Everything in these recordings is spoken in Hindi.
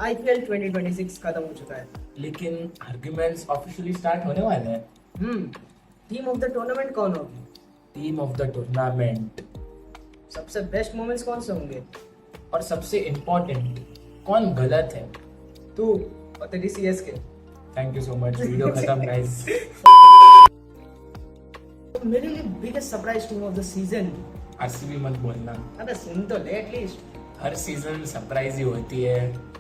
आईपीएल 2026 खत्म हो चुका है। लेकिन आर्ग्यूमेंट्स ऑफिशियली स्टार्ट होने वाले हैं। टीम ऑफ द टूर्नामेंट कौन होगी? टीम ऑफ द टूर्नामेंट सबसे बेस्ट मोमेंट्स कौन से होंगे? और सबसे इम्पोर्टेंट, कौन गलत है। तू और तेरी CSK. Thank you so much, video खत्म गाइस। मेरे लिए biggest surprise team of the season. RCB मत बोलना, अबे सुन तो ले एटलीस्ट। हर सीजन सरप्राइज ही होती है।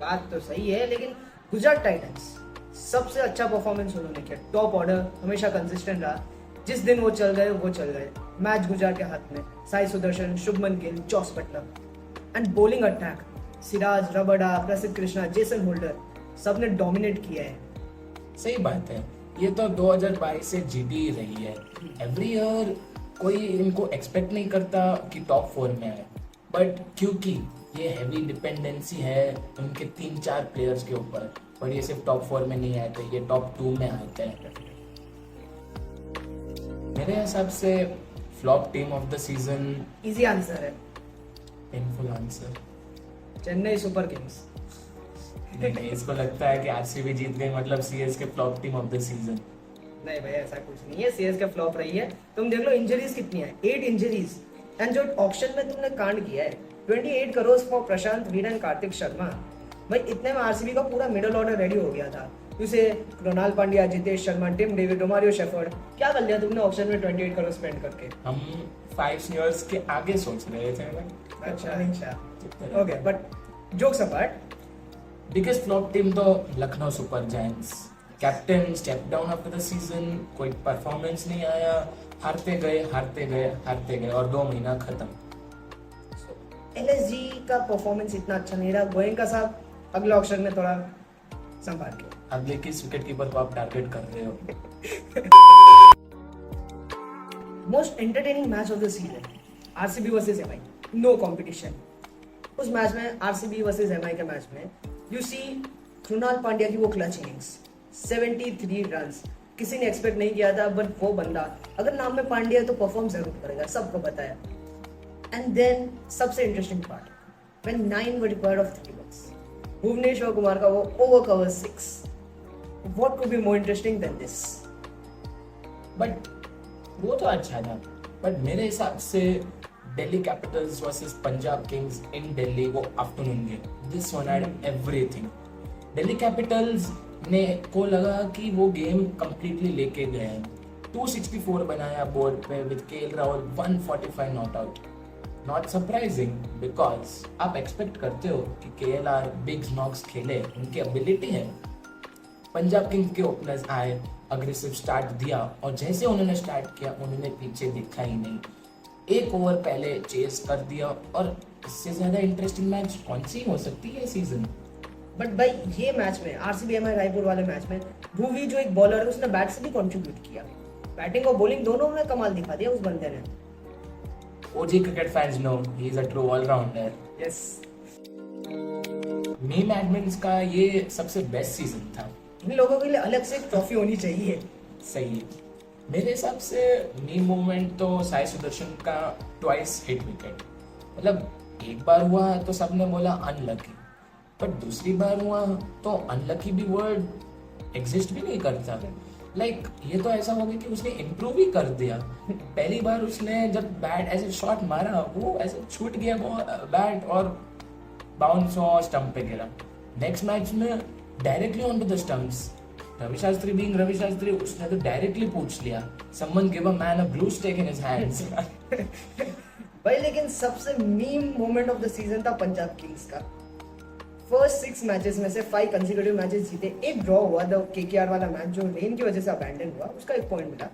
बात तो सही है, लेकिन गुजरात टाइटंस सबसे अच्छा परफॉर्मेंस उन्होंने किया। टॉप ऑर्डर हमेशा कंसिस्टेंट रहा। जिस दिन वो चल गए वो चल गए। मैच गुजरात के हाथ में। Sai Sudharsan, Shubman Gill, Jos Buttler and bowling attack, Siraj, Rabada, Prasidh Krishna, Jason Holder, सबने डोमिनेट किया है। सही बात है, ये तो 2022 से जीती ही रही है। एवरी ईयर कोई इनको एक्सपेक्ट नहीं करता कि टॉप 4 में आए, बट क्योंकि ये हैवी डिपेंडेंसी है उनके 3-4 प्लेयर्स के ऊपर, और ये सिर्फ टॉप 4 में नहीं आते, ये टॉप 2 में आते हैं। मेरे हिसाब से flop team of the season. Easy answer है, painful answer. Chennai Super Kings. नहीं, इसको लगता है कि आरसीबी जीत गई मतलब CSK flop team of the season. नहीं भाई, ऐसा कुछ नहीं है। सीएसके फ्लॉप रही है। तुम देख लो इंजरीज कितनी है, 8 इंजरीज। एंड जो ऑक्शन में तुमने कांड किया है, 28 crore for Prashant Veer and Kartik Sharma. भाई इतने में आरसीबी का पूरा मिडिल ऑर्डर रेडी हो गया था। उसे Krunal Pandya, Jitesh Sharma, Tim David, Romario Shepherd, क्या कर लिया तुमने ऑक्शन में 28 करोड़ स्पेंड करके? हम 5 इयर्स के आगे सोच रहे थे। अच्छा okay, but jokes apart, biggest flop team तो Lucknow Super Giants. Captain step down after the season, कोई परफॉर्मेंस नहीं आया, हारते गए और 2 महीना खत्म। एलएसजी का परफॉर्मेंस इतना अच्छा नहीं रहा। गोयनका साहब अगले ऑक्शन में थोड़ा संभाल के। अगले किस विकेट कीपर को आप टारगेट कर रहे हो? Most entertaining match of the season, RCB versus MI, no competition. उस मैच में, आरसीबी वर्सेस एमआई के मैच में, यू सी कृणाल पांड्या की वो क्लच इनिंग्स, 73 रन्स। किसी ने एक्सपेक्ट नहीं किया था, बट वो बंदा अगर नाम में पांड्या है तो परफॉर्म जरूर करेगा, सबको पता है। एंड देन सबसे interesting part, when 9 were required off 3 runs, Bhuvneshwar Kumar का वो over cover 6, what could be more interesting than this? But वो तो अच्छा था, बट मेरे हिसाब से Delhi Capitals versus Punjab Kings in Delhi, वो afternoon game, this one had everything. Delhi Capitals ने को लगा कि वो गेम कंप्लीटली लेके गए हैं। 264 बनाया बोर्ड पे with KL Rahul 145 not out. Not surprising, because आप एक्सपेक्ट करते हो कि केएलआर बिग नॉक्स खेले, उनकी एबिलिटी है। पंजाब किंग्स के ओपनर्स आए, अग्रेसिव स्टार्ट दिया, और जैसे उन्होंने स्टार्ट किया उन्होंने पीछे देखा ही नहीं। 1 ओवर पहले चेस कर दिया, और इससे ज्यादा इंटरेस्टिंग मैच कौन सी हो सकती है सीजन? बट भाई ये मैच में, आरसीबी एमआई रायपुर वाले मैच में, भुवी जो एक बॉलर है उसने बैट से भी कंट्रीब्यूट किया। बैटिंग और बॉलिंग दोनों में कमाल दिखा दिया उस बंदे ने। OG cricket fans know he is a true allrounder. Yes, meme admins का ये सबसे बेस्ट सीजन था। इन लोगों के लिए अलग से एक ट्रॉफी होनी चाहिए। सही है। मेरे हिसाब से मीम मूवमेंट तो साई सुदर्शन का ट्वाइस हिट विकेट, मतलब एक बार हुआ तो सबने बोला अनलकी, बट दूसरी बार हुआ तो अनलकी भी वर्ड एग्जिस्ट भी नहीं करता। लाइक ये तो ऐसा हो गया कि उसने इम्प्रूव ही कर दिया। पहली बार उसने जब बैट ऐसे शॉट मारा, वो ऐसे छूट गया बैट और बाउंस और स्टंप पे गिरा। नेक्स्ट मैच में directly on to the stumps, Ravi Shastri being Ravi Shastri, उसने तो डायरेक्टली पूछ लिया, someone give a man a blue steak in his hands. भाई लेकिन सबसे meme moment of the season था पंजाब किंग्स का। फर्स्ट 6 मैचेस में से 5 कंसेक्यूटिव मैचेस जीते, एक ड्रॉ हुआ द केकेआर वाला मैच जो रेन की वजह से अबैंडन हुआ, उसका 1 पॉइंट मिला।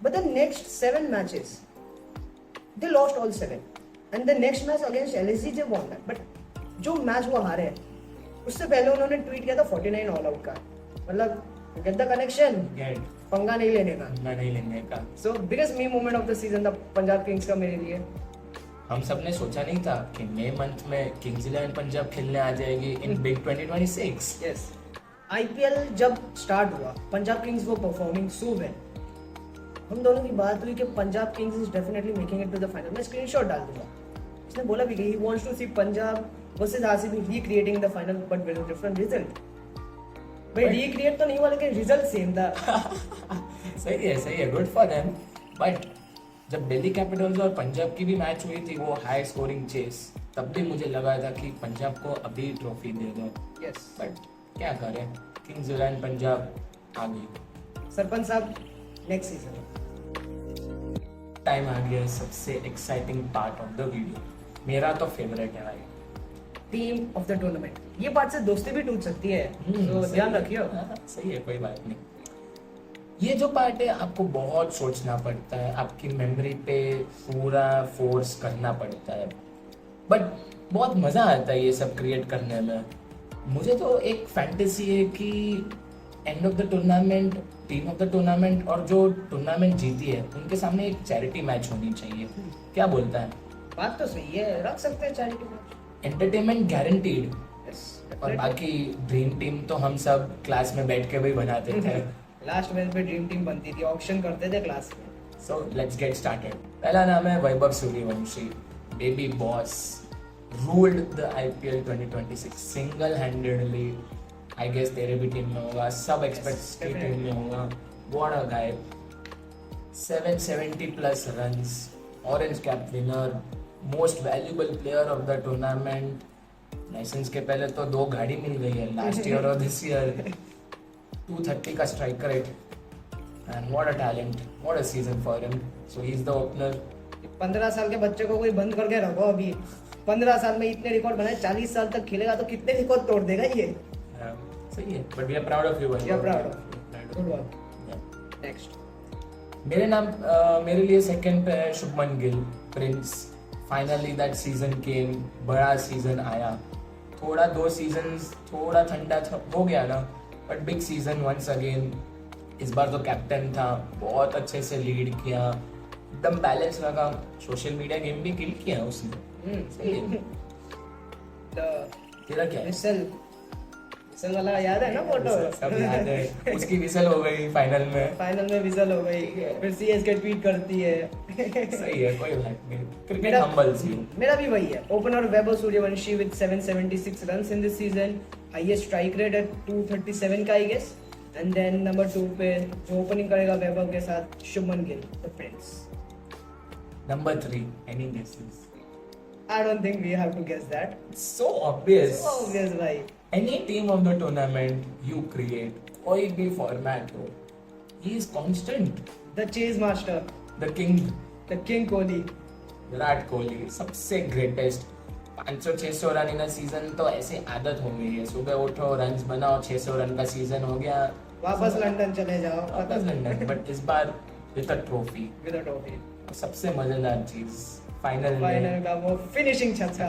But the next 7 matches they lost all 7, and the next match against LSG they won that. But जो मैच वो हारे हैं, उससे पहले उन्होंने ट्वीट किया था 49 ऑल आउट का, मतलब गेट द कनेक्शन, पंगा नहीं लेने का। नहीं लेने का। So biggest meme moment of the season था पंजाब किंग्स का मेरे लिए। हम सब ने सोचा नहीं था कि मई मंथ में किंग्स 11 पंजाब खेलने आ जाएगी इन बिग 2026। यस, आईपीएल जब स्टार्ट हुआ, पंजाब किंग्स वो परफॉर्मिंग सो वेल। हम दोनों की बात हुई कि Punjab Kings is definitely making it to the final. मैं स्क्रीनशॉट डाल दूंगा। उसने बोला भी कि he wants to see Punjab versus RCB recreating the final but with a different result. भाई recreate तो नहीं हुआ लेकिन result same था. सही है, गुड फॉर देम. बट जब दिल्ली कैपिटल्स और पंजाब की भी मैच हुई थी, वो हाई स्कोरिंग चेस, तब भी मुझे लगा था कि पंजाब को अभी ट्रॉफी दे दो. Yes. बट क्या करें, किंग्स 11 पंजाब आ गई. सरपंच साहब नेक्स्ट सीजन. टाइम आ गया सबसे exciting part of the video. मेरा तो फेवरेट है भाई. Team of the tournament. ये बात से दोस्ती भी टूट सकती है, तो ध्यान रखियो. सही है, कोई बात नहीं. ये जो पार्ट है आपको बहुत सोचना पड़ता है, आपकी मेमोरी पे पूरा फोर्स करना पड़ता है, बट बहुत मजा आता है ये सब क्रिएट करने में. मुझे तो एक फैंटेसी है कि end of the tournament, team of the tournament और जो टूर्नामेंट जीती है उनके सामने एक चैरिटी मैच होनी चाहिए. क्या बोलता है? बात तो सही है, रख सकते हैं charity match. Entertainment guaranteed. Yes, और definitely. बाकी ड्रीम टीम तो हम सब क्लास में बैठ के भी बनाते थे. लास्ट मैच पे ड्रीम टीम बनती थी, ऑक्शन करते थे क्लास में. So let's get started. पहला नाम है Vaibhav Suryavanshi. Baby boss ruled the IPL 2026 single handedly. I guess तेरे भी टीम में होगा, सब एक्सपर्ट्स की टीम में होगा. What a guy. 770 plus runs, orange cap winner, most valuable player of the tournament. Licence के पहले तो 2 गाड़ी मिल गई है लास्ट ईयर और दिस ईयर. 230 का strike rate. And what a talent, what a season for him. So he's the opener. 15 साल के बच्चे को कोई बंद करके रखो अभी. 15 साल में इतने रिकॉर्ड बनाए, 40 साल तक खेलेगा तो कितने रिकॉर्ड तोड़ देगा ये. सही है, but we are proud of you. We are proud of you. Good work. Next. मेरे लिए सेकंड पे है Shubman Gill, prince. Finally that season came, बड़ा सीजन आया. थोड़ा 2 सीजन्स थोड़ा ठंडा हो गया ना, but big season once again. इस बार तो कैप्टन था, बहुत अच्छे से लीड किया, एकदम बैलेंस लगा. सोशल मीडिया गेम भी किल किया उसने. सही है. तेरा क्या है? विसल वाला याद है ना फोटो? सब याद है. उसकी विसल हो गई फाइनल में विसल हो गई, फिर सीएसके ट्वीट करती है. सही है, कोई बात नहीं. Cricket humbles you. मेरा भी वही है. Opener Vaibhav Suryavanshi with 776 runs in this season, highest strike rate at 237 का I guess. And then number 2 पे जो ओपनिंग करेगा वैभव के साथ, Shubman Gill the prince. Number 3, any guesses? I don't think we have to guess that. So obvious. So obvious भाई. Any team of the tournament you create, कोई भी format हो, he is constant. The chase master, The king, the king Kohli. Virat Kohli सबसे greatest. 500-600 run in a season तो ऐसे आदत हो गई है. सुबह उठो, रन्स बनाओ, 600 रन का सीजन हो गया, वापस लंदन चले जाओ. वापस लंदन. बट इस बार with a trophy. With a trophy. सबसे मजेदार चीज फाइनल फाइनल का वो फिनिशिंग छक्का.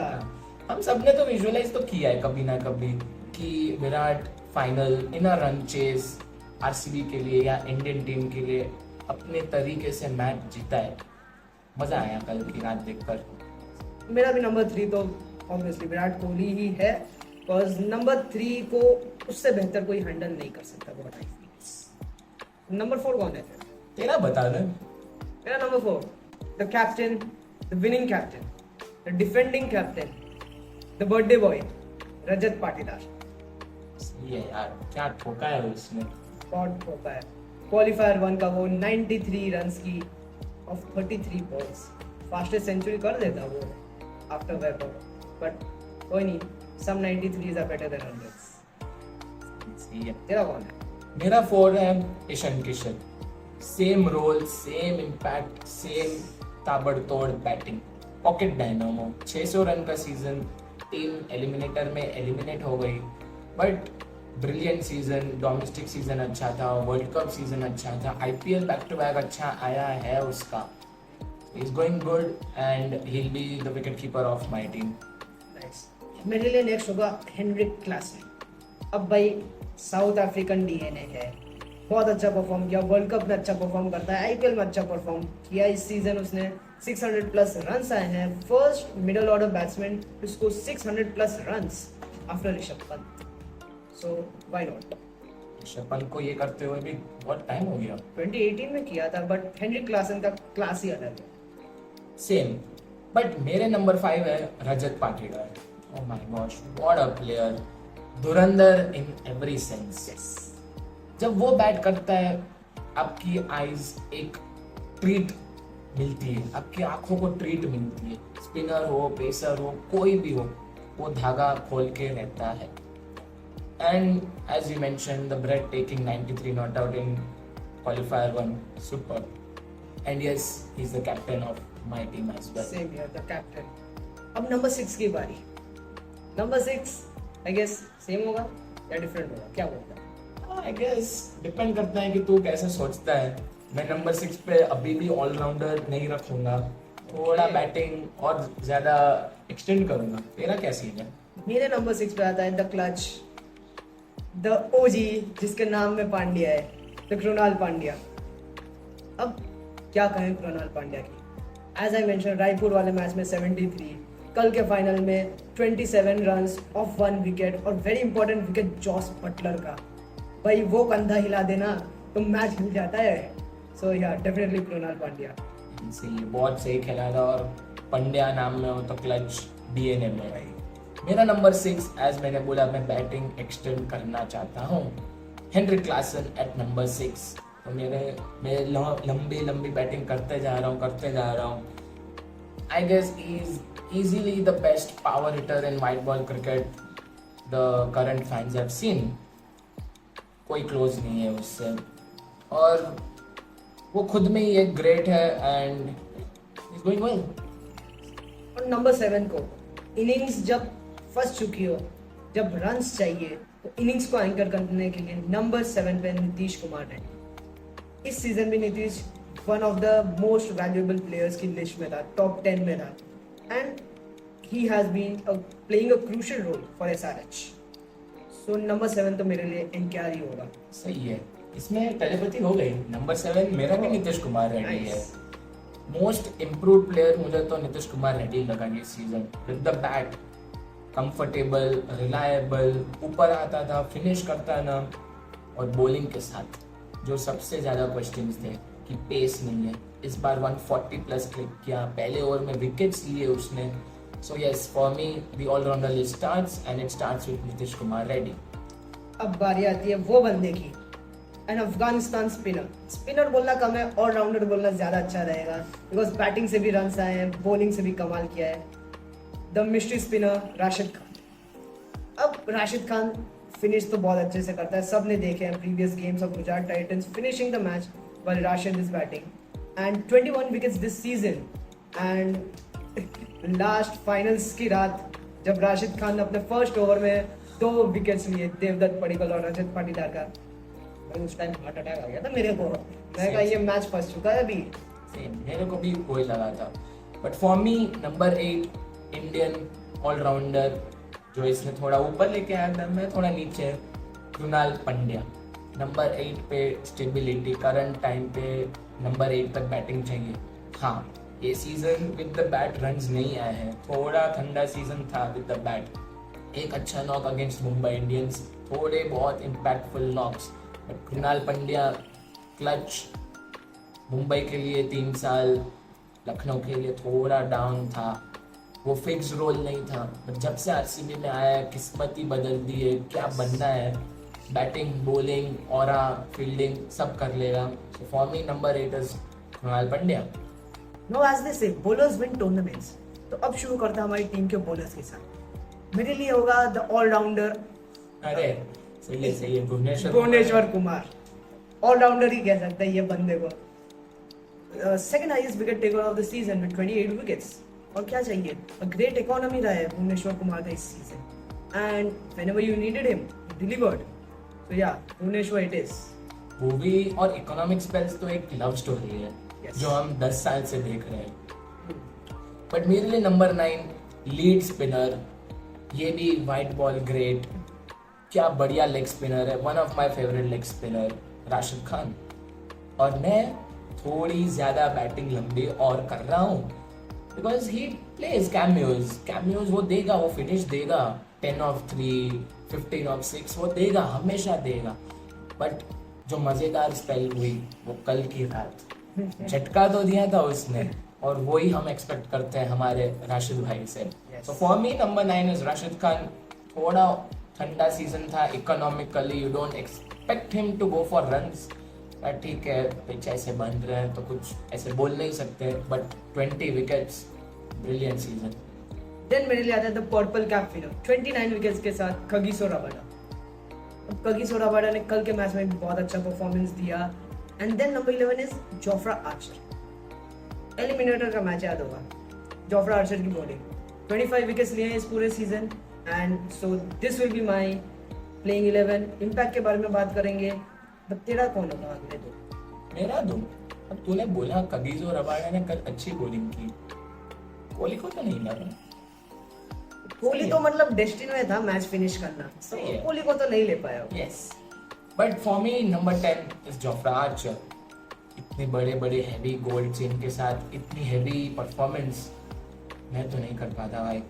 हम सबने तो विजुअलाइज तो किया है कभी ना कभी कि Virat final in a run chase RCB के लिए या इंडियन टीम के लिए अपने तरीके से मैच जीता है. मजा आया कल की रात देखकर. मेरा भी नंबर 3 तो ऑब्वियसली विराट कोहली ही है, बिकॉज नंबर 3 को उससे बेहतर कोई हैंडल नहीं कर सकता. What I feel. नंबर 4 कौन है? तेरा बता दे. मेरा number 4, the captain, the winning captain, the defending captain, the birthday boy, Rajat Patidar. ये यार क्या ठोका है उसने. बहुत होता है. क्वालिफायर 1 का वो 93 रन्स की ऑफ 33 बॉल्स, फास्टेस्ट सेंचुरी कर देता वो आफ्टर वैभव. बट कोई नहीं, सम 93s are better than 100s. सही है. तेरा कौन है? मेरा 4 है Ishan Kishan. Same role, same impact, same ताबड़तोड़ बैटिंग. Pocket dynamo. 600 रन का सीजन, टीम एलिमिनेटर में एलिमिनेट हो गई, but brilliant season. Domestic season अच्छा था, वर्ल्ड कप सीजन अच्छा था, आईपीएल बैक टू बैक अच्छा आया है उसका. Is going good and he will be the wicket keeper of my team. Nice. मेरे लिए नेक्स्ट होगा हेनरिक क्लासन. अब भाई साउथ अफ्रीकन डीएनए है, बहुत अच्छा परफॉर्म किया, वर्ल्ड कप में अच्छा परफॉर्म करता है, आईपीएल में अच्छा परफॉर्म किया. इस सीजन उसने 600 प्लस रन्स आए हैं. फर्स्ट मिडिल ऑर्डर बैट्समैन उसको 600 plus runs after Rishabh Pant. So why not. Rishabh Pant को ये करते हुए भी बहुत टाइम हो गया. 2018 में किया था, बट हेनरिक क्लासन का क्लास ही अलग है. सेम. बट मेरे नंबर 5 है Rajat Patidar. Oh my gosh, what a player. Dhurandhar in every sense. Yes. जब वो बैट करता है आपकी आईज एक ट्रीट मिलती है, आपकी आंखों को ट्रीट मिलती है. स्पिनर हो, पेसर हो, कोई भी हो, वो धागा खोल के रहता है. And as you mentioned, the breathtaking 93 not out in qualifier 1, super. And yes, he's the captain of my team as well. Same here, the captain. अब नंबर 6 की बारी. नंबर 6 आई गेस सेम होगा या डिफरेंट होगा, क्या बोलता है? I guess डिपेंड करता है कि तू कैसे सोचता है. मैं नंबर 6 पे अभी भी ऑलराउंडर नहीं रखूंगा, थोड़ा बैटिंग और ज्यादा एक्सटेंड करूंगा. तेरा क्या सीन है? मेरे नंबर 6 पे आता है द क्लच, द ओजी, जिसके नाम में पांड्या है, द कृणाल पांड्या. अब क्या कहें कृणाल पांड्या की. एज आई मेंशन, रायपुर वाले मैच में 73, कल के फाइनल में 27 रन्स ऑफ 1 विकेट और very important wicket Jos Buttler का. भाई वो कंधा हिला देना तो मैच हिल जाता है. सो या डेफिनेटली कृणाल पांड्या. सही, बहुत सही खेला था. और पंड्या नाम में हो तो क्लच डीएनए में भाई. मेरा नंबर 6, एज मैंने बोला, मैं बैटिंग एक्सटेंड करना चाहता हूँ. Heinrich Klaasen at number 6. तो मैं लंबी बैटिंग करते जा रहा हूँ. I guess he is easily the best power hitter in white ball cricket the current fans have seen. कोई क्लोज नहीं है उससे. और वो खुद में ही एक ग्रेट है एंड इज गोइंग वेल. और नंबर 7 को इनिंग्स जब फंस चुकी हो, जब रन्स चाहिए, तो इनिंग्स को एंकर करने के लिए नंबर 7 पे नीतीश कुमार रेड्डी. इस सीजन में Nitish one of the most valuable players की लिस्ट में था, टॉप 10 में था. And he has been playing a crucial role for SRH. So number 7 तो मेरे लिए एनकेआर ही होगा. सही है, इसमें टेलीपैथी हो गई. नंबर 7 मेरा भी नीतीश कुमार रेड्डी है. मोस्ट इम्प्रूव्ड प्लेयर मुझे तो नीतीश कुमार रेड्डी लगा ये season. With the bat, comfortable, reliable, ऊपर आता था, फिनिश करता ना. और बॉलिंग के साथ जो सबसे ज्यादा क्वेश्चंस थे कि पेस नहीं है, इस बार 140 प्लस क्लिक किया, पहले ओवर में विकेट्स लिए उसने. So yes, for me the allrounder list starts and it starts with Nitish Kumar Reddy. अब बारी आती है वो बंदे की, एन अफगानिस्तान स्पिनर. स्पिनर बोलना कम है, ऑलराउंडर बोलना ज्यादा अच्छा रहेगा, बिकॉज बैटिंग से भी रन्स आए हैं, बॉलिंग से भी कमाल किया है. The mystery spinner Rashid Khan. अब राशिद खान फिनिश तो बहुत अच्छे से करता है, सब ने देखे हैं previous games of Gujarat Titans finishing the match while Rashid is batting, and 21 wickets this season. And last finals की रात जब राशिद खान ने अपने फर्स्ट ओवर में 2 विकेट्स लिए देवदत्त पडिक्कल और रजत पाटीदार का, उस टाइम हार्ट अटैक आ गया था मेरे को. मैं कहा ये मैच फंस चुका है अभी. मेरे को भी कोई लगा था. But for me number 8 Indian allrounder जो इसने थोड़ा ऊपर लेके आया था, मैं थोड़ा नीचे, कृणाल पंड्या. नंबर 8 पे स्टेबिलिटी, करंट टाइम पे नंबर 8 तक बैटिंग चाहिए. हाँ, ये season with the bat runs नहीं आए हैं, थोड़ा ठंडा सीजन था विद द बैट. एक अच्छा नॉक अगेंस्ट मुंबई इंडियंस, थोड़े बहुत impactful knocks. But Krunal Pandya clutch, Mumbai के लिए 3 साल, लखनऊ के लिए थोड़ा डाउन था, वो फिक्स रोल नहीं था. बट जब से आरसीबी में आया, किस्मत ही बदल दी है. क्या बनना है, बैटिंग, बॉलिंग, ऑरा, फील्डिंग सब कर लेगा. So for me number 8 is Krunal Pandya. No as they say bowlers win tournaments. तो अब शुरू करते हैं हमारी टीम के बॉलर्स के साथ. मेरे लिए होगा द ऑलराउंडर, अरे सही है, भुवनेश्वर कुमार. ऑलराउंडर ही कह सकते हैं ये बंदे को. Second highest wicket taker of the season with 28 wickets. और क्या चाहिए, अ ग्रेट इकोनॉमी रहा है भुवनेश्वर कुमार का इस season. And whenever you needed him, delivered. तो या भुवनेश्वर इट इज. मूवी और इकोनॉमिक स्पेल्स तो एक लव स्टोरी है. Yes. जो हम 10 साल से देख रहे हैं. बट मेरे लिए नंबर 9 लीड स्पिनर, ये भी वाइट बॉल ग्रेट, क्या बढ़िया लेग स्पिनर है, one of my favourite leg spinner Rashid Khan. और मैं थोड़ी ज्यादा बैटिंग लंबी और कर रहा हूँ बिकॉज ही प्लेज कैमियोज वो देगा, वो फिनिश देगा, 10 ऑफ 3, 15 ऑफ 6 वो देगा, हमेशा देगा. बट जो मजेदार स्पेल हुई वो कल की रात, झटका तो दिया था उसने, और वही हम एक्सपेक्ट करते हैं हमारे राशिद भाई से. So for me, number 9 is Rashid Khan. थोड़ा ठंडा सीजन था, economically you don't expect him to go for runs. ठीक है, पिच ऐसे बन रहे हैं तो कुछ ऐसे बोल नहीं सकते, but 20 wickets, brilliant season. Then मेरे लिए आता है the purple cap winner 29 wickets के साथ कगिसो रबाडा. अब कगिसो रबाडा ने कल के मैच में भी बहुत अच्छा परफॉर्मेंस दिया. And then number 11 is Jofra Archer. Eliminator का मैच याद होगा, जोफ्रा आर्चर की बॉलिंग. 25 विकेट्स लिए हैं इस पूरे season. And so this will be my playing 11. Impact के बारे में बात करेंगे. बट तेरा कौन होगा अगले दो? मेरा दो, अब तूने बोला कगिसो रबाडा ने कल अच्छी बॉलिंग की, कोहली को तो नहीं लगा. कोहली तो मतलब डेस्टिनी में था मैच फिनिश करना, सही है. कोहली को तो नहीं ले पाया. Yes. But for me, number 10 is Jofra Archer. इतने बड़े बड़े हैवी गोल्ड चेन के साथ इतनी हैवी परफॉर्मेंस मैं तो नहीं कर पाता भाई.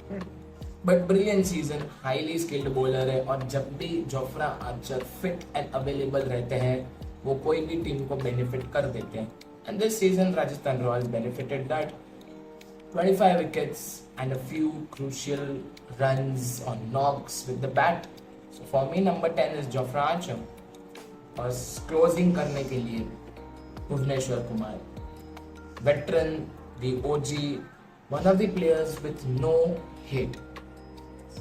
But brilliant season, highly skilled bowler है, और जब भी Jofra Archer fit and available रहते हैं वो कोई भी टीम को बेनिफिट कर देते हैं. And this season Rajasthan Royals benefited that. 25 wickets and a few crucial runs on knocks with the bat. So for me, number 10 is Jofra Archer. और क्लोजिंग करने के लिए Bhuvneshwar Kumar, veteran, the OG, one of the players with no hate.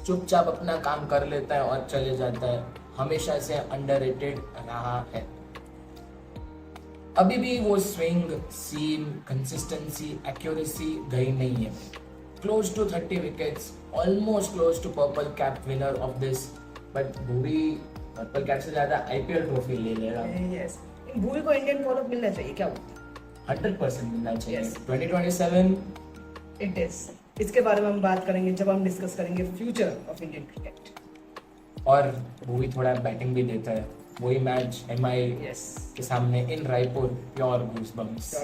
चुपचाप अपना काम कर लेता है और चले जाता है, हमेशा से अंडररेटेड रहा है. अभी भी वो स्विंग, सीम, कंसिस्टेंसी, एक्यूरेसी गई नहीं है. Close to 30 wickets, almost close to purple cap winner of this. But Bhuvi purple cap से ज्यादा आईपीएल ट्रॉफी ले लेगा. यस, भूवी को इंडियन कॉल अप मिलना चाहिए. क्या बोलते हैं? 100% मिलना चाहिए. Yes. 2027 it is. इसके बारे में हम बात करेंगे जब हम डिस्कस करेंगे फ्यूचर ऑफ इंडियन क्रिकेट. और भूवी थोड़ा बैटिंग भी देता है. वही मैच एमआई यस, के सामने इन रायपुर, प्योर गूज़बम्प्स.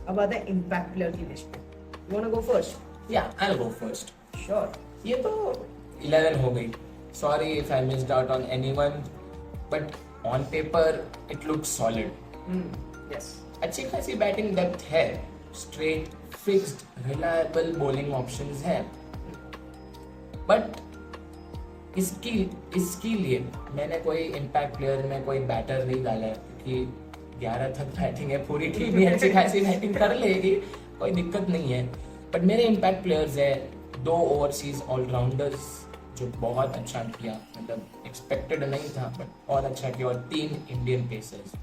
अब आता है इम्पैक्ट प्लेयर की लिस्ट पे. You want to go first? या I will go first. Sure. ये तो 11 हो गई. Sorry if I missed out on anyone, but on paper it looks solid. Yes, अच्छी खासी बैटिंग डेप्थ है, straight, fixed, reliable bowling options हैं. बट इसके लिए मैंने कोई इम्पैक्ट प्लेयर में कोई बैटर नहीं डाला है, क्योंकि 11 तक बैटिंग है, पूरी टीम ही अच्छी खासी बैटिंग कर लेगी, कोई दिक्कत नहीं है. बट मेरे इम्पैक्ट प्लेयर्स है 2 ओवरसीज ऑलराउंडर्स जो बहुत अच्छा किया, मतलब एक्सपेक्टेड नहीं था बट और अच्छा किया, और 3 Indian pacers,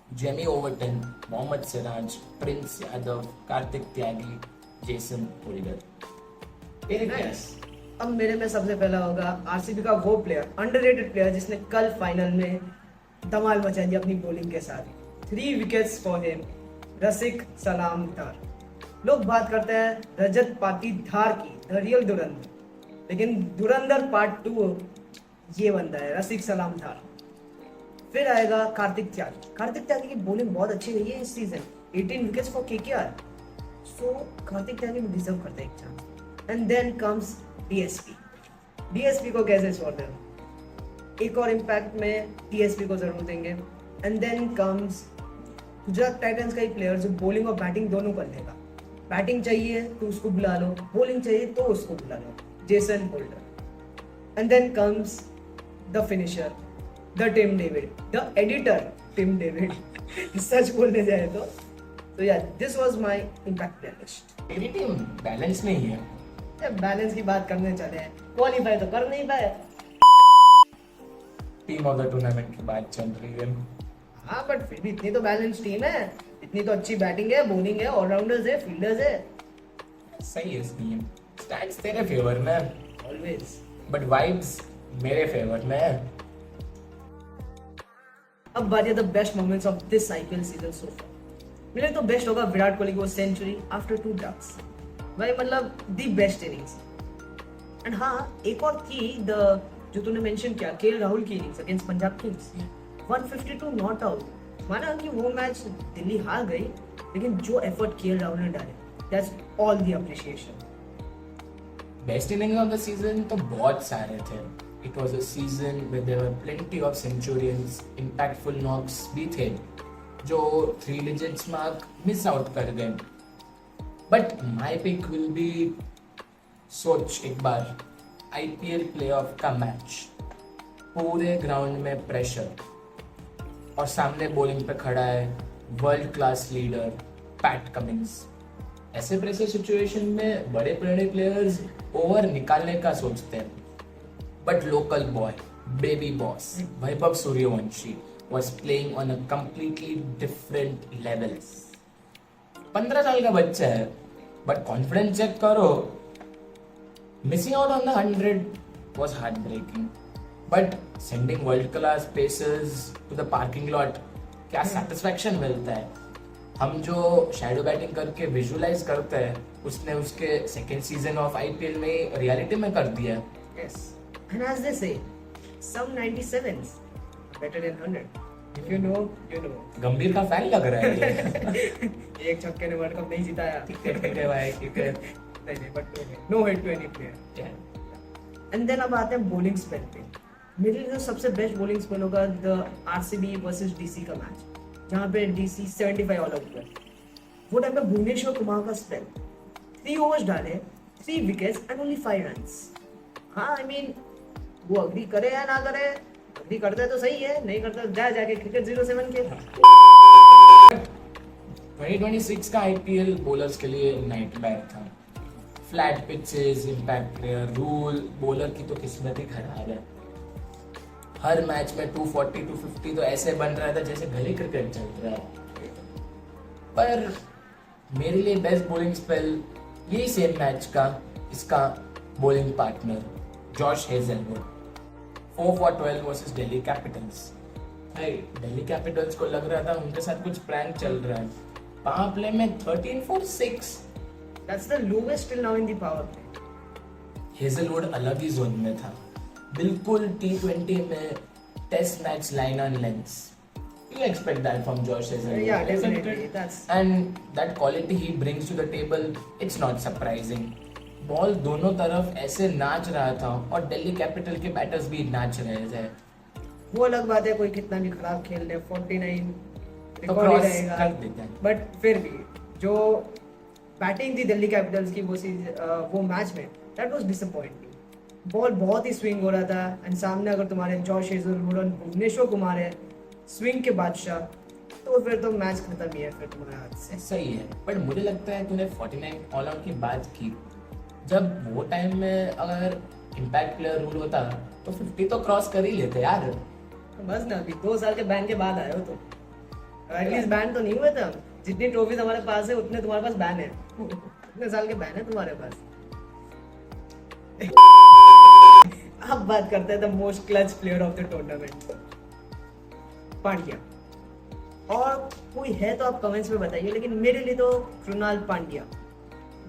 Jamie Overton, Mohammed Siraj, Prince Yadav, Kartik Tyagi, Jason Holder. अब मेरे में सबसे पहला होगा आरसीबी का वो प्लेयर, अंडररेटेड प्लेयर, जिसने कल फाइनल में धमाल मचा दिया अपनी बॉलिंग के साथ. 3 विकेट्स फॉर हिम, रसिक सलामधार. लोग बात करते हैं रजत पाटीदार की, द रियल धुरंधर, लेकिन धुरंधर पार्ट 2 ये बंदा है, रसिक सलामधार. फिर आएगा कार्तिक त्यागी. कार्तिक त्यागी की बॉलिंग बहुत अच्छी रही है इस season. 18 wickets for KKR. So Kartik Tyagi भी डिजर्व करते हैं एक chance. And then comes DSP को कैसे छोड़ दें? एक और इम्पैक्ट में डीएसपी को जरूर देंगे. And then comes Gujarat Titans का ही प्लेयर जो बॉलिंग और बैटिंग दोनों कर लेगा. बैटिंग चाहिए तो उसको बुला लो, बॉलिंग चाहिए तो उसको बुला लो, Jason Holder. And then comes the finisher, the Tim David, the editor Tim David. सच बोलने जाए तो या this was my impact player list. तेरी टीम बैलेंस नहीं है. बैलेंस की बात करने चले हैं, क्वालिफाई तो कर नहीं पाए. टीम ऑफ द टूर्नामेंट की बात चल रही है. हाँ, बट फिर भी इतनी तो बैलेंस टीम है, इतनी तो अच्छी बैटिंग है, बॉलिंग है, ऑलराउंडर्स है, फील्डर्स है. सही है टीम. स्टैट्स तेरे फेवर में ऑलवेज, बट वाइब्स मेरे फेवर में है. अब बात है the best moments of this IPL season so far. मेरे तो बेस्ट होगा विराट कोहली की वो सेंचुरी आफ्टर 2 डक्स. भाई मतलब दी बेस्ट इनिंग्स. एंड हाँ, एक और थी द जो तूने मेंशन किया, केएल राहुल की innings against Punjab Kings. 152 not out. माना कि वो मैच दिल्ली हार गई, लेकिन जो एफर्ट केएल राहुल ने डाले, that's all the appreciation. Best innings of the season तो बहुत सारे थे. It was a season where there were plenty of centurions, impactful knocks भी थे जो 3 डिजिट्स मार्क मिस आउट कर गए. But my pick will be, सोच एक बार, IPL प्लेऑफ का मैच, पूरे ग्राउंड में प्रेशर और सामने बॉलिंग पे खड़ा है world class leader Pat Cummins. ऐसे प्रेशर सिचुएशन में बड़े बड़े प्लेयर्स ओवर निकालने का सोचते हैं, but local boy, baby boss Vaibhav Suryavanshi was playing on a completely different levels. 15 साल का बच्चा है, बट कॉन्फिडेंस चेक करो, missing out on the 100 was heartbreaking. But sending world class pacers to the parking lot, क्या सेटिस्फैक्शन मिलता है। हम जो शैडो बैटिंग करके विजुअलाइज करते हैं, उसने उसके सेकेंड सीजन ऑफ IPL में रियलिटी में कर दिया। Yes. And as they say, some 97s better than 100. If you know, you know. गंभीर का फैन लग रहा है ये। एक छक्के ने वर्ल्ड कप नहीं जिताया। ठीक है भाई, ठीक है। नहीं, but no hit to any player. And then अब आते हैं बॉलिंग स्पेल पे। मेरे लिए जो सबसे बेस्ट बॉलिंग स्पेल होगा द RCB वर्सेस DC का मैच, जहाँ पे DC 75 ऑल आउट हुआ। वो टाइम पे भुवनेश्वर कुमार का स्पेल, 3 ओवर्स डाले, 3 विकेट्स एंड ओनली 5 रन्स। हाँ, I mean, वो अग्री करे या ना करे, अग्री करता है तो सही है, नहीं करता तो जाके क्रिकेट 07 के। 2026 का IPL बॉलर्स के लिए नाइटमेयर था। Flat pitches, impact player, rule, bowler की तो किस्मत ही खराब है। हर मैच में 240 250 तो ऐसे बन रहा था जैसे गली क्रिकेट चल रहा है। पर मेरे लिए बेस्ट बॉलिंग स्पेल यही सेम मैच का इसका bowling partner Josh Hazlewood, 4 for 12 versus Delhi Capitals. भाई दिल्ली कैपिटल्स को लग रहा था उनके साथ कुछ प्रैंक चल रहा है। पावर प्ले में 13 for 6। That's the lowest till now in the power play. Hazlewood अलग ही जोन में था, बिल्कुल T20 में test match line and length. You expect that from Josh Hazelwood. Yeah, isn't definitely. it? That's And that quality he brings to the table, it's not surprising. Ball दोनों तरफ ऐसे नाच रहा था और दिल्ली कैपिटल के बैटर्स भी नाच रहे थे। वो अलग बात है, कोई कितना भी खराब खेल ले, 49 तो रिकॉर्ड ही क्रॉस रहेगा। कर देते हैं। बट फिर भी जो बैटिंग थी दिल्ली कैपिटल्स की वो मैच में, दैट वाज डिसअपॉइंटिंग। बॉल बहुत ही स्विंग हो रहा था एंड सामने अगर तुम्हारे जॉश हेजलवुड और भुवनेश्वर कुमार है स्विंग के बादशाह, तो फिर तो मैच खत्म ही है फिर तुम्हारे हाथ से। सही है, बट मुझे लगता है तूने 49 ऑल आउट की बात की। जब वो टाइम में अगर इम्पैक्ट प्लेयर रूल होता तो 50 तो क्रॉस कर ही लेते यार। बस ना, अभी 2 साल के बैन के बाद आए हो तो एटलीस्ट बैन तो नहीं हुए थे हम। जितनी ट्रॉफीज हमारे पास है उतने तुम्हारे पास बैन है। कितने साल के बैन है तुम्हारे पास। अब बात करते हैं the most clutch player of the tournament, Pandya. और कोई है तो आप कमेंट्स में बताइए, लेकिन मेरे लिए तो Krunal Pandya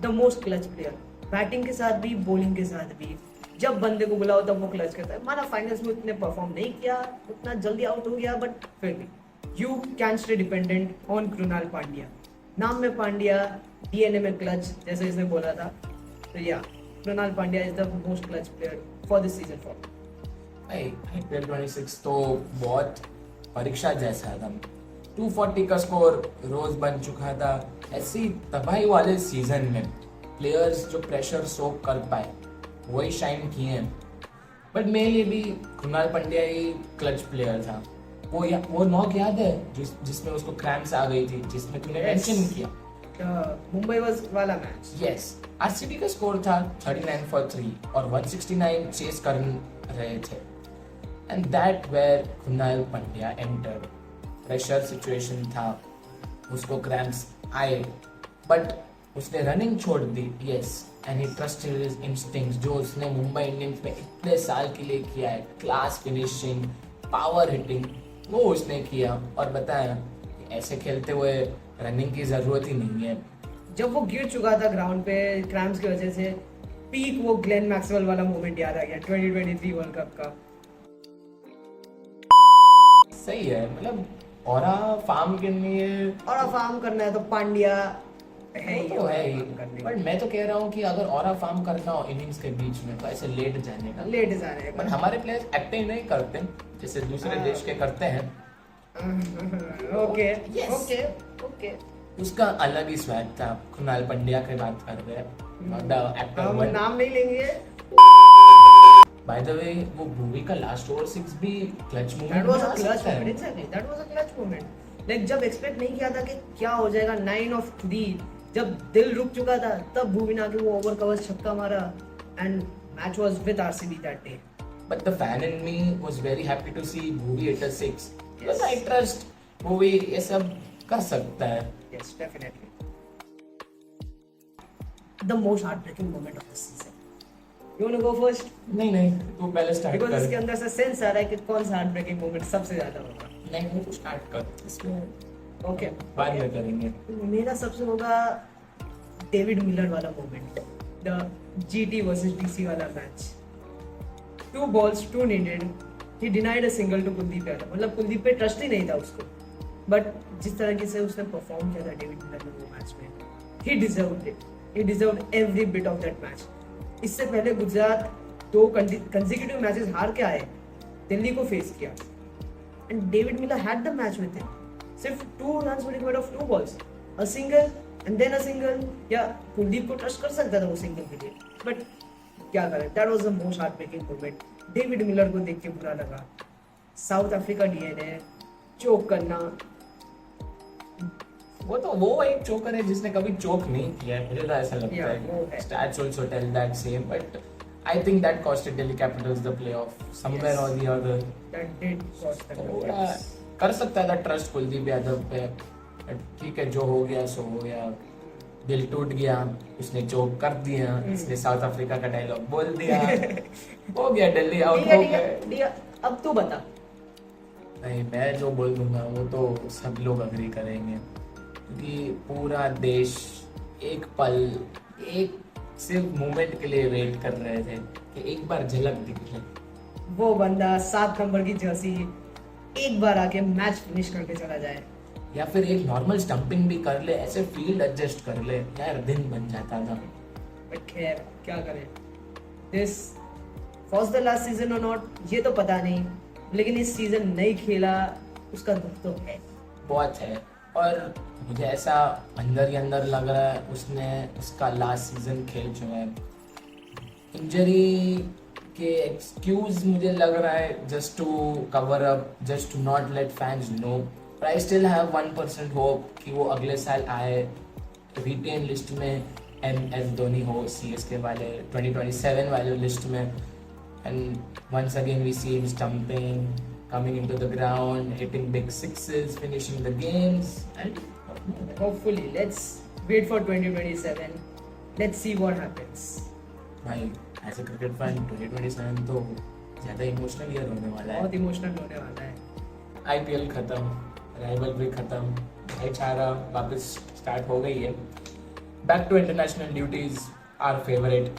the most clutch player. Batting के साथ भी, बॉलिंग के साथ भी, जब बंदे को बुलाओ तब वो क्लच करता है। माना फाइनल्स में उतने परफॉर्म नहीं किया, उतना जल्दी आउट हो गया, बट फिर भी you can stay dependent on Krunal Pandya. नाम में पांड्या, DNA में क्लच, जैसे इसने बोला था। तो या Krunal Pandya is the most clutch player for this season for भाई IPL 26 तो बहुत परीक्षा जैसा था। 240 का स्कोर रोज बन चुका था। ऐसी तबाही वाले सीजन में प्लेयर्स जो प्रेशर सोक कर पाए वही शाइन किए हैं। बट मेरे लिए भी कृणाल पांड्या ही क्लच प्लेयर था। वो नॉक याद है जिसमें उसको क्रैम्प्स आ गई थी, जिसमें तूने मेंशन किया, मुंबई वाला मैच। यस, RCB का स्कोर था 39 for 3 और 169 चेस कर रहे थे। And that where Krunal Pandya entered. Pressure situation था, उसको क्रैम्प्स आए, बट उसने रनिंग छोड़ दी। Yes, and he trusted his instincts, जो उसने मुंबई इंडियंस में इतने साल के लिए किया है। क्लास फिनिशिंग, पावर हिटिंग, वो उसने किया और बताया कि ऐसे खेलते हुए रनिंग की जरूरत ही नहीं है। जब वो गिर चुका था ग्राउंड पे क्रैम्प्स की वजह से, पीक वो ग्लेन मैक्सवेल वाला मोमेंट याद आ गया 2023 वर्ल्ड कप का। सही है, मतलब औरा फार्म के लिए और फार्म करना है तो पांड्या है ही, वो तो है ही। farm करने बट मैं तो कह रहा हूँ कि अगर औरा फार्म करना हो इनिंग्स के बीच में तो ऐसे लेट जाने का। का लेट जाने बट हमारे प्लेयर्स एक्टिंग नहीं करते जैसे दूसरे देश के करते हैं। Okay Yes. ओके ओके उसका अलग ही स्वैग था। कुणाल पंड्या की बात कर रहे हैं, द एक्टर हम वन। नाम नहीं लेंगे। बाय द वे वो मूवी का लास्ट ओवर 6 भी क्लच That मोमेंट was में a आ clutch सकता moment, है। exactly. That was a clutch moment. Like जब एक्सपेक्ट नहीं किया था कि क्या हो जाएगा 9 of 3, जब दिल रुक चुका था तब भुवी ने आके वो ओवर कवर्स छक्का मारा and match was with RCB that day. But the fan in me was very happy to see Bhuvi hit a 6 because Yes. I trust Bhuvi ये सब कर सकता है। Yes, definitely. The most heartbreaking moment of the season. You want to go first? नहीं नहीं, तू पहले स्टार्ट Because कर। इसके अंदर से सेंस आ रहा है कि कौन सा heartbreaking moment सबसे ज्यादा होगा. नहीं नहीं, तू स्टार्ट कर, इसमें Okay. बाद में करेंगे। मेरा सबसे होगा डेविड मिलर वाला moment, the GT versus DC वाला match. 2 balls 2 needed, he denied a single to Kuldeep Yadav. मतलब कुलदीप पे ट्रस्ट ही नहीं था उसको, बट जिस तरीके से उसने परफॉर्म किया था डेविड मिलर ने वो मैच में, he deserved it. He deserved every bit of that match. इससे पहले गुजरात 2 consecutive मैचेस हार के आए, दिल्ली को फेस किया, and David Miller had the match with him. सिर्फ 2 runs were required of 2 balls, a single and then a single. या कुलदीप को ट्रस्ट कर सकता था वो सिंगल के लिए, बट क्या करें. That was the most heartbreaking moment. David Miller को देख के बुरा लगा. साउथ अफ्रीका डीएनए चोक करना. वो एक चोकर है जिसने कभी चोक नहीं किया है, मुझे तो ऐसा लगता Yeah, वो है। है। Stats also tell that same, but I think that costed Delhi Capitals the playoff somewhere Yes. or the other. That did cost the थोड़ा Capitals. कर सकता था ट्रस्ट कुलदीप यादव पे, but ठीक है, जो हो गया सो हो गया। दिल टूट गया, उसने चोक कर दिया, इसने साउथ अफ्रीका का डायलॉग बोल दिया, हो गया, दिल्ली आउट हो गए। अब तू बता. नहीं, मैं जो बोल दूंगा वो तो सब लोग अग्री करेंगे, क्योंकि पूरा देश एक पल, एक सिर्फ मोमेंट के लिए वेट कर रहे थे कि एक बार झलक दिखे। वो बंदा 7 नंबर की जर्सी एक बार आके मैच फिनिश करके चला जाए, या फिर एक नॉर्मल स्टंपिंग भी कर ले, ऐसे फील्ड एडजस्ट कर ले, यार दिन बन जाता था। बट खैर क्या करें. This was the last season और नॉट ये तो पता नहीं, लेकिन इस सीजन नहीं खेला उसका दुख तो है. बहुत है, और मुझे ऐसा अंदर ही अंदर लग रहा है उसने उसका लास्ट सीजन खेल चुका है। इंजरी के एक्सक्यूज मुझे लग रहा है just to cover up, just to not let fans know, but I still have 1% hope कि वो अगले साल आए रिटेन लिस्ट में, MS धोनी हो CSK वाले 2027 वाले लिस्ट में, and once again we see him stumping, coming into the ground, hitting big sixes, finishing the games, and Hopefully, let's wait for 2027. Let's see what happens. भाई एज अ क्रिकेट फैन 2027 तो ज़्यादा इमोशनल ईयर होने वाला है। बहुत इमोशनल होने वाला है. IPL खत्म, राइवलरी खत्म, भाईचारा वापस स्टार्ट हो गई है। Back to international duties, our favourite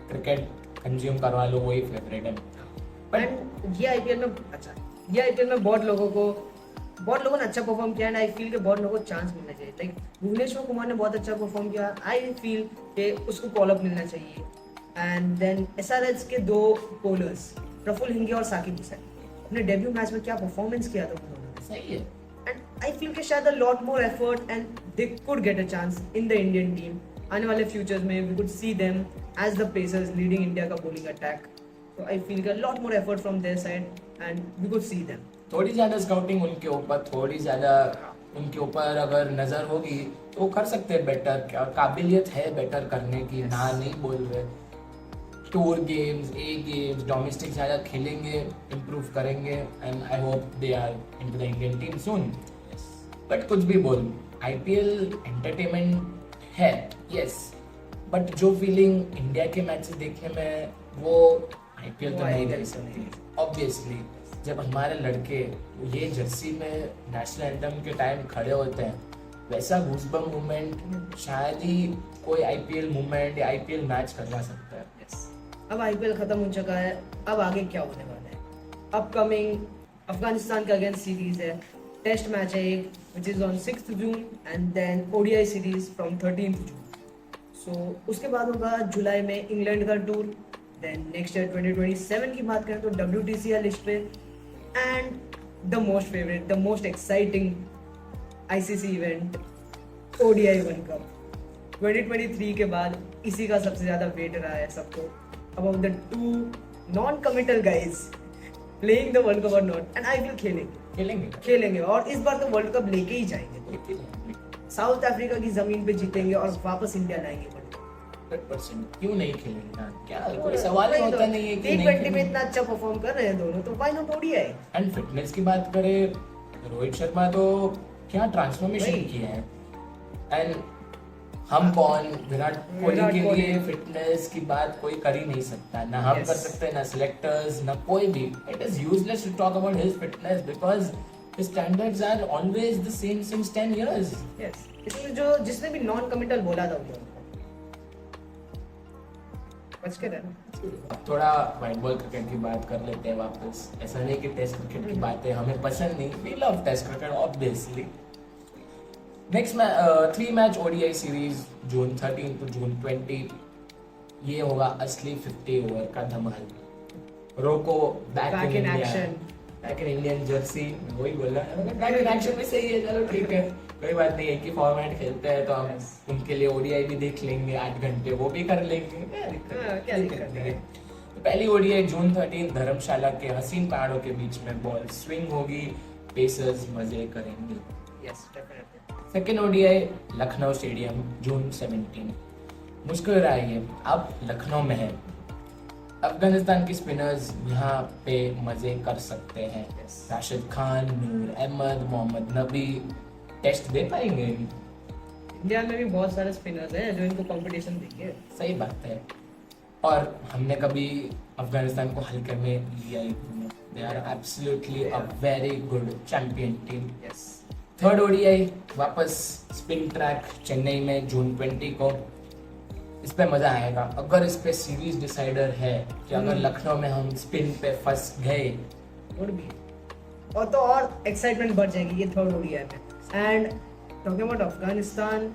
cricket consume करवा लो, वही फेवरेट है। एंड ये आईपीएल में अच्छा, ये आईपीएल में बहुत लोगों ने अच्छा परफॉर्म किया, एंड आई फील कि बहुत लोगों को चांस मिलना चाहिए. लाइक भुवनेश्वर कुमार ने बहुत अच्छा परफॉर्म किया, आई फील कि उसको कॉल अप मिलना चाहिए. एंड देन SRH के 2 बॉलर्स प्रफुल्ल हिंगे और साकिब हुसैन, अपने डेब्यू मैच में क्या परफॉर्मेंस किया था उन्होंने. सही है। एंड आई फील कि शायद a lot more effort and they could get a chance in the Indian team. आने वाले फ्यूचर्स में we could see them as the pacers leading India का bowling attack. So I feel a lot more effort from their side and we could see them. थोड़ी ज़्यादा स्काउटिंग उनके ऊपर, थोड़ी ज़्यादा उनके ऊपर अगर नज़र होगी तो कर सकते हैं बेटर, काबिलियत है बेटर करने की, ना नहीं बोल रहे। टूर गेम्स, गेम्स, डोमेस्टिक ज़्यादा खेलेंगे, इम्प्रूव करेंगे, and I hope they are into the Indian team soon. But कुछ भी बोल, IPL एंटरटेनमेंट है, यस, बट जो फीलिंग इंडिया के मैचेस देखने में वो IPL तो नहीं दे सकती। ऑब्वियसली जब हमारे लड़के ये जर्सी में नेशनल एंथम के टाइम खड़े होते हैं, वैसा गूज़बम्प मूवमेंट शायद ही कोई IPL मूवमेंट या IPL मैच करवा सकता है। Yes. अब IPL खत्म हो चुका है, अब आगे क्या होने वाला है. अपकमिंग अफगानिस्तान का अगेंस्ट सीरीज है, टेस्ट मैच है एक which is on 6th June and then ODI series from 13th June. So उसके बाद होगा जुलाई में इंग्लैंड का टूर. देन नेक्स्ट ईयर 2027 की बात करें तो WTC है लिस्ट पे, and the most favourite, the most exciting ICC event, ODI world cup 2023 के बाद इसी का सबसे ज्यादा वेट रहा है सबको about the two non committal guys playing the world cup और नॉट, एंड आई विल खेलेंगे और इस बार तो वर्ल्ड कप लेके ही जाएंगे, साउथ अफ्रीका की जमीन पे जीतेंगे और वापस इंडिया लाएंगे वर्ल्ड कप। 100% क्यों नहीं खेलेंगे ना? क्या कोई सवाल ही होता नहीं है कि नहीं T20 में इतना अच्छा परफॉर्म कर रहे हैं दोनों, तो why not ODI? And fitness की बात करें, रोहित शर्मा तो क्या ट्रांसफॉर्मेशन वही। किया है। एंड हम कौन विराट कोहली के कोहली। लिए फिटनेस की बात कोई कर ही नहीं सकता, ना हम Yes. कर सकते, ना सिलेक्टर्स, ना कोई भी। It is useless to talk about his fitness because his standards are always the same since 10 years. Yes, इसलिए जो जिसने भी नॉन कमिटल बोला था उनको बच के रहना। अब थोड़ा व्हाइट बॉल क्रिकेट की बात कर लेते हैं वापस। ऐसा नहीं कि टेस्ट क्रिकेट की बातें हमें पसंद नहीं, we love test cricket obviously. Next 3 match ODI series June 13 to June 20, ये होगा असली 50 ओवर का धमाल। Roko back Back in in India, action. Back in Indian jersey, वही बोल रहा है, बैक इन एक्शन भी सही है, चलो ठीक है, कोई बात नहीं। एक ही फॉर्मेट खेलते हैं तो हम Yes. उनके लिए ओडीआई भी देख लेंगे, 8 घंटे वो भी कर लेंगे, क्या दिक्कत है? तो पहली ओडीआई जून 13 धर्मशाला के हसीन पहाड़ों के बीच में बॉल स्विंग होगी, पेसर्स मजे करेंगे। Yes, definitely. Second ODI Lucknow stadium June 17। मुश्किल रहा ये, अब लखनऊ में है। अफगानिस्तान की स्पिनर्स यहाँ पे मजे कर सकते हैं। Yes. राशिद खान, नूर अहमद, मोहम्मद नबी टेस्ट दे पाएंगे? इंडिया में भी बहुत सारे स्पिनर्स हैं जो इनको कंपटीशन देंगे। सही बात है। और हमने कभी अफगानिस्तान को हल्के में लिया ही नहीं। They are absolutely a very good champion team. Yes, third ODI वापस स्पिन ट्रैक चेन्नई में जून 20 को। इस पे मजा आएगा। अगर इस पे सीरीज डिसाइडर है कि अगर लखनऊ में हम स्पिन पे फंस गए, वुड बी, और तो और एक्साइटमेंट बढ़ जाएगी ये थर्ड ओडीआई में। एंड टॉकिंग अबाउट अफगानिस्तान,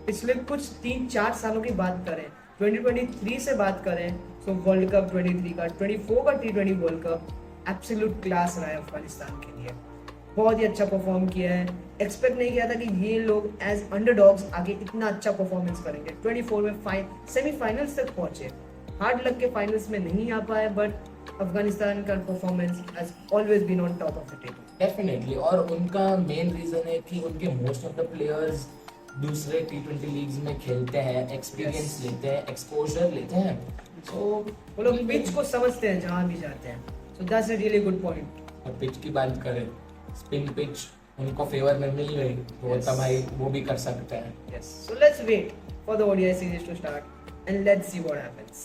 पिछले कुछ 3-4 सालों की बात करें, 2023 से बात करें तो वर्ल्ड कप 23 का, 24 का T20 world cup absolute class रहा है अफगानिस्तान के लिए। बहुत ही अच्छा परफॉर्म किया है। एक्सपेक्ट नहीं किया था कि ये लोग एज अंडरडॉग्स आगे इतना अच्छा परफॉर्मेंस करेंगे। 24 में सेमीफाइनल्स तक पहुंचे, हार्ड लक के फाइनल्स में नहीं आ पाए, बट अफगानिस्तान का performance has always been on top of the table. Definitely. और उनका मेन रीजन है कि उनके मोस्ट ऑफ द प्लेयर्स दूसरे T20 लीग्स में खेलते हैं, एक्सपीरियंस Yes. लेते हैं, एक्सपोजर लेते हैं। तो वो लोग पिच को समझते हैं जहां भी जाते हैं। So that's a really good point. और पिच की बात करें, स्पिन पिच उनको फेवर में मिल गई तो Yes. तब भाई वो भी कर सकते हैं। Yes. So let's wait for the ODI series to start and let's see what happens.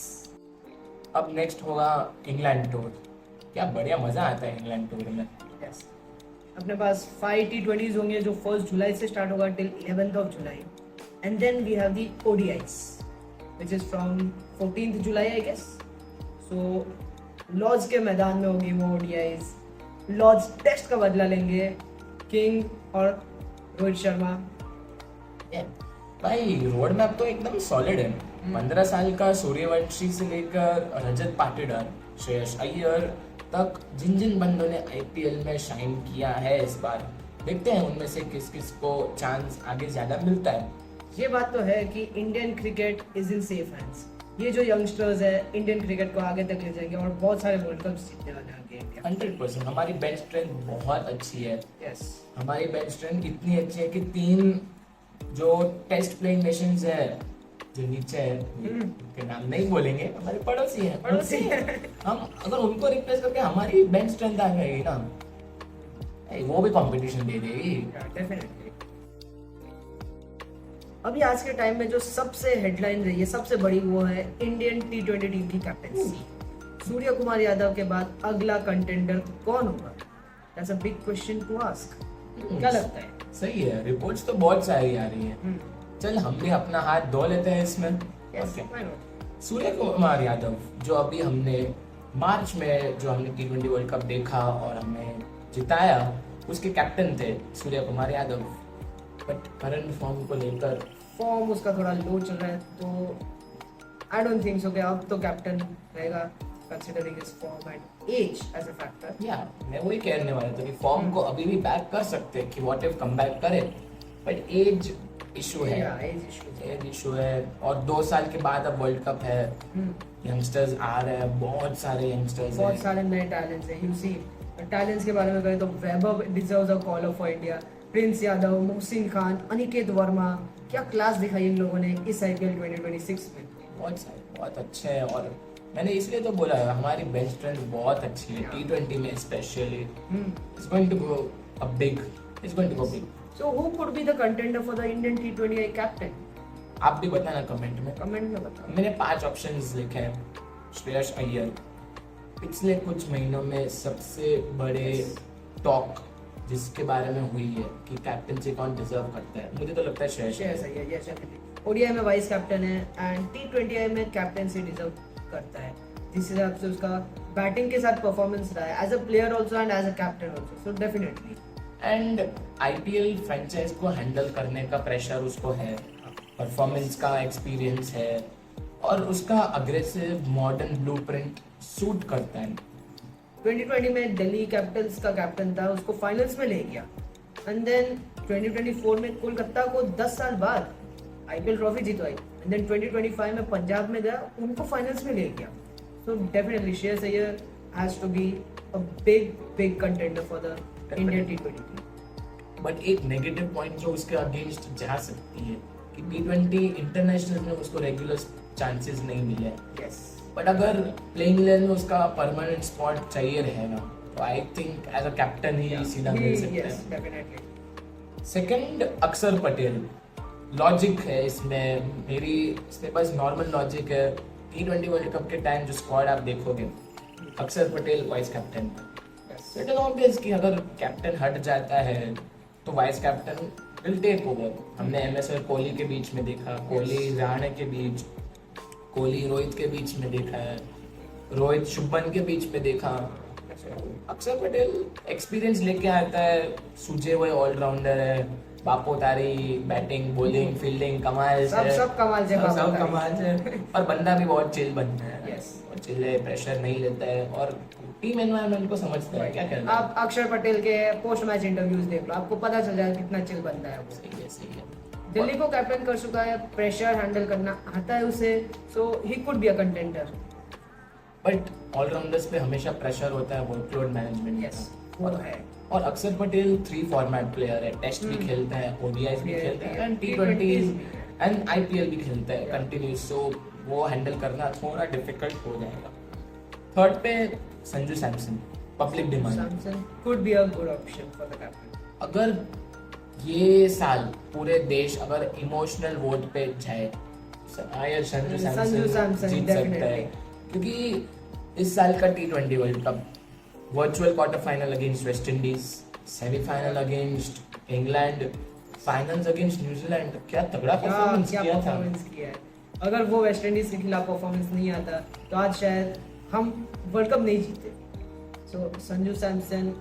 अब नेक्स्ट होगा इंग्लैंड टूर। क्या बढ़िया मजा आता है इंग्लैंड टूर में। Yes. अपने पास 5 T20s होंगे जो 1 जुलाई से स्टार्ट होगा till 11th of July, and then we have the ODIs which is from 14th July I guess. So Lord's के मैदान में होगी वो ODIs। लॉर्ड्स टेस्ट का बदला लेंगे किंग और रोहित शर्मा। भाई रोड मैप तो एकदम सॉलिड है। 15 साल का सूर्यवंशी से लेकर रजत पाटीदार, श्रेयस अय्यर तक जिन जिन बंदों ने आईपीएल में शाइन किया है इस बार, देखते हैं उनमें से किस किस को चांस आगे ज्यादा मिलता है। ये बात तो है कि Indian cricket is in safe hands. ये जो यंगस्टर्स है इंडियन क्रिकेट को आगे तक ले जाएंगे और बहुत सारे वर्ल्ड कप जीतने वाले हैं आगे इंडिया। 100%। हमारी बेंच स्ट्रेंथ बहुत अच्छी है। यस, हमारी बेंच स्ट्रेंथ इतनी अच्छी है कि 3 जो टेस्ट प्लेइंग नेशंस है जो नीचे है, उनके नाम नहीं बोलेंगे, हमारे पड़ोसी हैं। पड़ोसी हैं। हम अगर उनको रिप्लेस करके हमारी बेंच स्ट्रेंथ आ जाएगी ना, वो भी कंपटीशन दे देगी। डेफिनेटली। अभी आज के टाइम में जो सबसे हेडलाइन रही है, सबसे बड़ी, वो है इंडियन T20 टीम की कैप्टेंसी। सूर्य कुमार यादव के बाद अगला कंटेंडर कौन होगा? That's a big question to ask. क्या लगता है? सही है, रिपोर्ट्स तो बहुत सारी आ रही है। चल हम भी अपना हाथ धो लेते हैं इसमें। Yes, Okay. why not? सूर्य कुमार यादव जो अभी हमने मार्च में जो हमने T20 वर्ल्ड कप देखा और हमने जिताया, उसके कैप्टन थे Surya Kumar Yadav. But current form को लेकर फॉर्म उसका थोड़ा लो चल रहा है, तो आई डोंट थिंक सो कि अब तो कैप्टन रहेगा, considering his form and age as a factor. या मैं वही कहने वाला था कि फॉर्म को अभी भी बैक कर सकते हैं कि व्हाट इफ कम बैक करे, बट एज इशू है, Yeah, age issues. Age issue है, और 2 साल के बाद अब वर्ल्ड कप है, यंगस्टर्स आ रहे हैं, बहुत सारे यंगस्टर्स बहुत हैं. सारे नए टैलेंट्स हैं. यू सी टैलेंट्स के बारे में करें तो Vaibhav deserves a call off for India. Prince Yadav, Mohsin Khan, Aniket Verma, क्या क्लास दिखाई इन लोगों ने इस आईपीएल 2026 में. बहुत सारे बहुत अच्छे हैं, और मैंने इसलिए तो बोला हमारी बेंच स्ट्रेंथ बहुत अच्छी है. T20 में specially it's going to go a big, it's going to go big. So who could be the contender for the Indian T20I captain? आप भी बताना कमेंट में. कमेंट में बताओ. मैंने 5 ऑप्शंस लिखे हैं. श्रेयस अय्यर, पिछले कुछ महीनों में सबसे बड़े टॉक जिसके बारे में हुई है कि कैप्टनसी कौन डिजर्व करता है, मुझे तो लगता है Shreyas Shreyas Iyer. Iyer, yes definitely. ODI में वाइस कैप्टन है एंड T20I में कैप्टनसी डिजर्व करता है. जिस हिसाब से उसका बैटिंग के साथ परफॉर्मेंस रहा है as a player also and as a captain also, so definitely. And IPL franchise को हैंडल करने का प्रेशर उसको है, परफॉर्मेंस का एक्सपीरियंस है, और उसका अग्रेसिव मॉडर्न ब्लूप्रिंट सूट करता है. 2020 में दिल्ली कैपिटल्स का कैप्टन था, उसको फाइनल्स में ले गया. एंड देन 2024 में कोलकाता को 10 साल बाद आईपीएल ट्रॉफी जितवाई. एंड देन 2025 में पंजाब में गया, उनको फाइनल्स में ले गया. So definitely Shreyas Iyer has to be a big contender for the Indian T20. But एक नेगेटिव पॉइंट जो उसके अगेंस्ट जा सकती है कि T20 इंटरनेशनल में उसको रेगुलर चांसेस नहीं मिले. यस. बट अगर प्लेइंग 11 में उसका परमानेंट स्पॉट चाहिए रहेगा तो I think as a captain ही सीधा मिल सकता यस है. डेफिनेटली. सेकंड, अक्षर पटेल. लॉजिक है इसमें, मेरी इसमें बस नॉर्मल लॉजिक है. T20 वर्ल्ड कप के टाइम जो स्क्वाड आप देखोगे, Axar Patel vice captain. It is obvious कि अगर कैप्टन हट जाता है तो vice captain will take over. हमने एमएसआर कोहली के बीच में देखा, कोहली रहाणे के बीच, कोहली रोहित के बीच में देखा है, रोहित शुभमन के बीच में देखा. अक्षर पटेल एक्सपीरियंस लेके आता है, सूझे हुए ऑलराउंडर है, बापो तारी, बैटिंग, बॉलिंग, फील्डिंग कमाल से, सब कमाल से, सब कमाल से. और बंदा भी बहुत चिल बनता है. Yes. और चिल है, प्रेशर नहीं लेता है, और टीम एनवायरनमेंट को समझता है क्या करना है. आप अक्षर पटेल के पोस्ट मैच इंटरव्यूज देख लो, आपको पता चल जाएगा कितना चिल बनता है वो. सही है, सही है. दिल्ली को कैप्टन कर चुका है, प्रेशर हैंडल करना आता है उसे, so he could be a contender. But allrounders पे हमेशा प्रेशर होता है वर्कलोड मैनेजमेंट यस, वो का. है. और अक्षर पटेल 3 फॉर्मेट प्लेयर है. टेस्ट भी खेलता है, ओडीआई भी खेलता है, एंड T20 एंड आईपीएल भी खेलता है कंटिन्यूस. सो वो हैंडल करना थोड़ा डिफिकल्ट हो जाएगा. थर्ड पे Sanju Samson, public demand. Samson could be a good option for the captain. अगर ये साल पूरे देश अगर इमोशनल वोट पे जाए, शायद संजू सैमसन जीत सकता है. क्योंकि इस साल का T20 world cup virtual quarter final against West Indies, semifinal against England, finals against New Zealand, क्या तगड़ा परफॉर्मेंस किया है. अगर वो वेस्ट इंडीज के खिलाफ परफॉर्मेंस नहीं आता तो आज शायद हम वर्ल्ड कप नहीं जीते. सो संजू सैमसन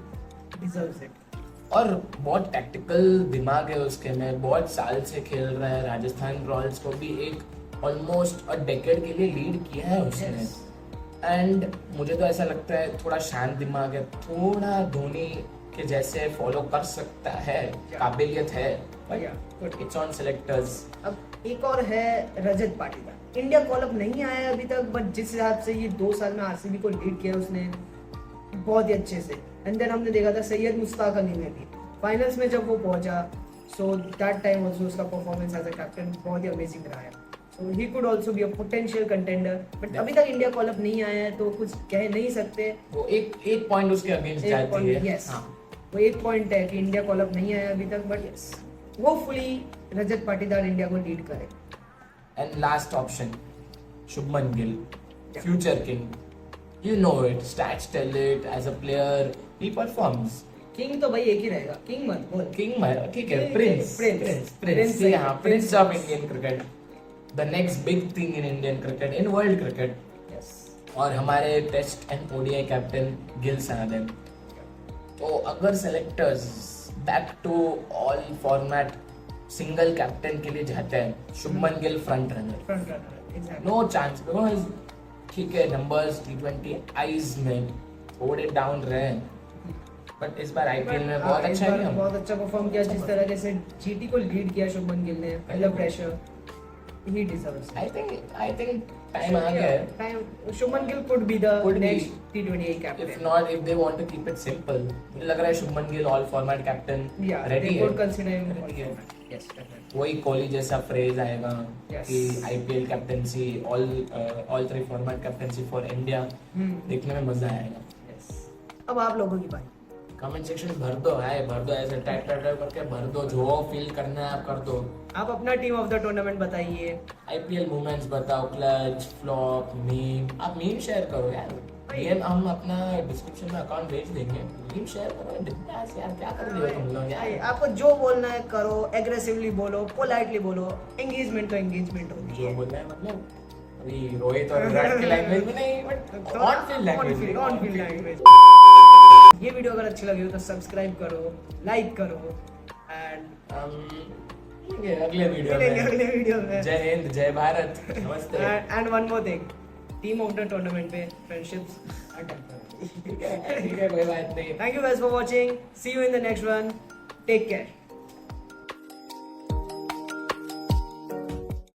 डिजर्व्स इट. और बहुत टैक्टिकल दिमाग है उसके में, बहुत साल से खेल रहा है. राजस्थान रॉयल्स को भी एक ऑलमोस्ट अ डेकेड के लिए लीड किया है उसने. एंड मुझे तो ऐसा लगता है थोड़ा शांत दिमाग है, थोड़ा धोनी के जैसे फॉलो कर सकता है, काबिलियत है. But it's on selectors. अब एक और है Rajat Patidar. India call up नहीं आया है अभी तक, बट जिस हिसाब से ये 2 साल में आरसीबी को लीड किया उसने बहुत ही अच्छे से. एंड देन हमने देखा था सैयद मुश्ताक अली में भी फाइनल्स में जब वो पहुंचा, सो दैट टाइम आल्सो उसका परफॉर्मेंस एज अ कैप्टन बहुत ही अमेजिंग रहा है. So he could also be a potential contender. But अभी तक इंडिया कॉल अप नहीं आया है तो कुछ कह नहीं सकते. वो एक पॉइंट उसके अगेंस्ट जाती है. यस, वो एक पॉइंट है कि इंडिया कॉल अप नहीं आया अभी तक, but hopefully Rajat Patidar India को लीड करे. And last option, Shubman Gill, future king. You know it, stats tell it. As a player, he performs. King तो भाई एक ही रहेगा, किंग मत बोल. King, ठीक है, प्रिंस. हाँ, Prince of Indian cricket. The next big thing in Indian cricket, in world cricket. Yes. और हमारे test and ODI captain Gill सनातन. तो अगर selectors back to all format single captain के लिए जाते हैं, Shubman Gill front runner. No chance, because ठीक है नंबर्स T20 आईज में थोड़े डाउन रहे, बट इस बार आईपीएल में हाँ, बहुत इस अच्छा बार किया। बहुत अच्छा परफॉर्म किया, जिस तरह से जीटी को लीड किया शुभमन गिल ने, मतलब प्रेशर ही डिजर्व्स। आई थिंक टाइम आ गया है। Time Shubman Gill could be the Could be. next T20 If captain. not, if they want to keep it simple, मुझे लग रहा है Shubman Gill all format captain Yeah, ready they है। could consider him all Ready है। format. Yes, definitely. वही कोहली जैसा फ्रेज आएगा Yes. कि IPL captaincy all 3 format captaincy for India, देखने में मजा आएगा। Yes. अब आप लोगों की बारी। कमेंट सेक्शन भर दो ऐसे टाइप करके भर दो, जो फील करना है आप कर दो। आप अपना टीम ऑफ द टूर्नामेंट बताइए। आईपीएल मोमेंट्स बताओ, क्लच, फ्लॉप, मीम। आप मीम शेयर करो यार, डीएम हम अपना डिस्क्रिप्शन में अकाउंट भेज देंगे, मीम शेयर करो। बिंदास यार, क्या कर रहे हो तुम लोग भाई, यार? आपको जो बोलना है करो, एग्रेसिवली बोलो, पोलाइटली बोलो, एंगेजमेंट तो एंगेजमेंट होती जो है। बोल रहे हैं मतलब अभी रोहित और विराट की लैंग्वेज में नहीं, बट ऑन फील्ड लैंग्वेज। ये वीडियो अगर अच्छी लगी हो तो सब्सक्राइब करो, लाइक करो एंड अगले वीडियो मिलेंगे में। अगले वीडियो में। जय हिंद, जय भारत, नमस्ते। And one more thing, team of the tournament पे फ्रेंडशिप्स आर टेम्पररी। ठीक है, कोई बात नहीं। Thank you guys for watching. See you in the next one. Take care.